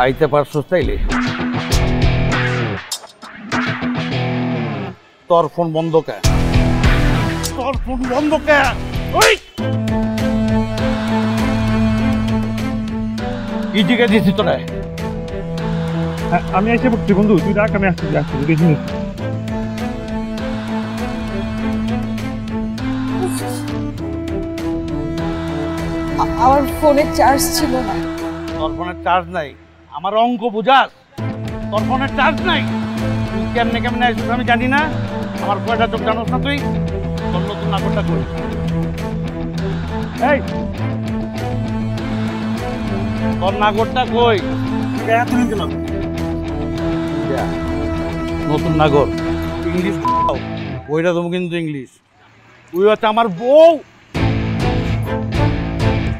আইতে পারছস তাইলে তোর ফোন বন্ধ কে? তোর ফোন বন্ধ কে? ওই কি জিজ্ঞাসা দিছি তোরা? আমি এসে পড়ছি বন্ধু, তুই রাখ, আমি আসছি দেখি। আমার ফোনে চার্জ ছিল না। তোর ফোনের চার্জ নাই? আমার অঙ্ক বুঝাস? তোর ফোনের চার্জ নাই? তুই কেমনে কেমনে আসছিস আমি জানি না। আমার কয়টা চোখ জানোস না তুই? তোর নতুন নাগরটা কই? এই তোর নাগরটা কই? নতুন নাগর ইংলিশ বইটা তুমি কিন্তু ইংলিশ। তুই হচ্ছে আমার বউ।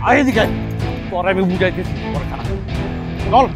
আয় এদিকে, তোর আমি বুঝাইতেছি চল।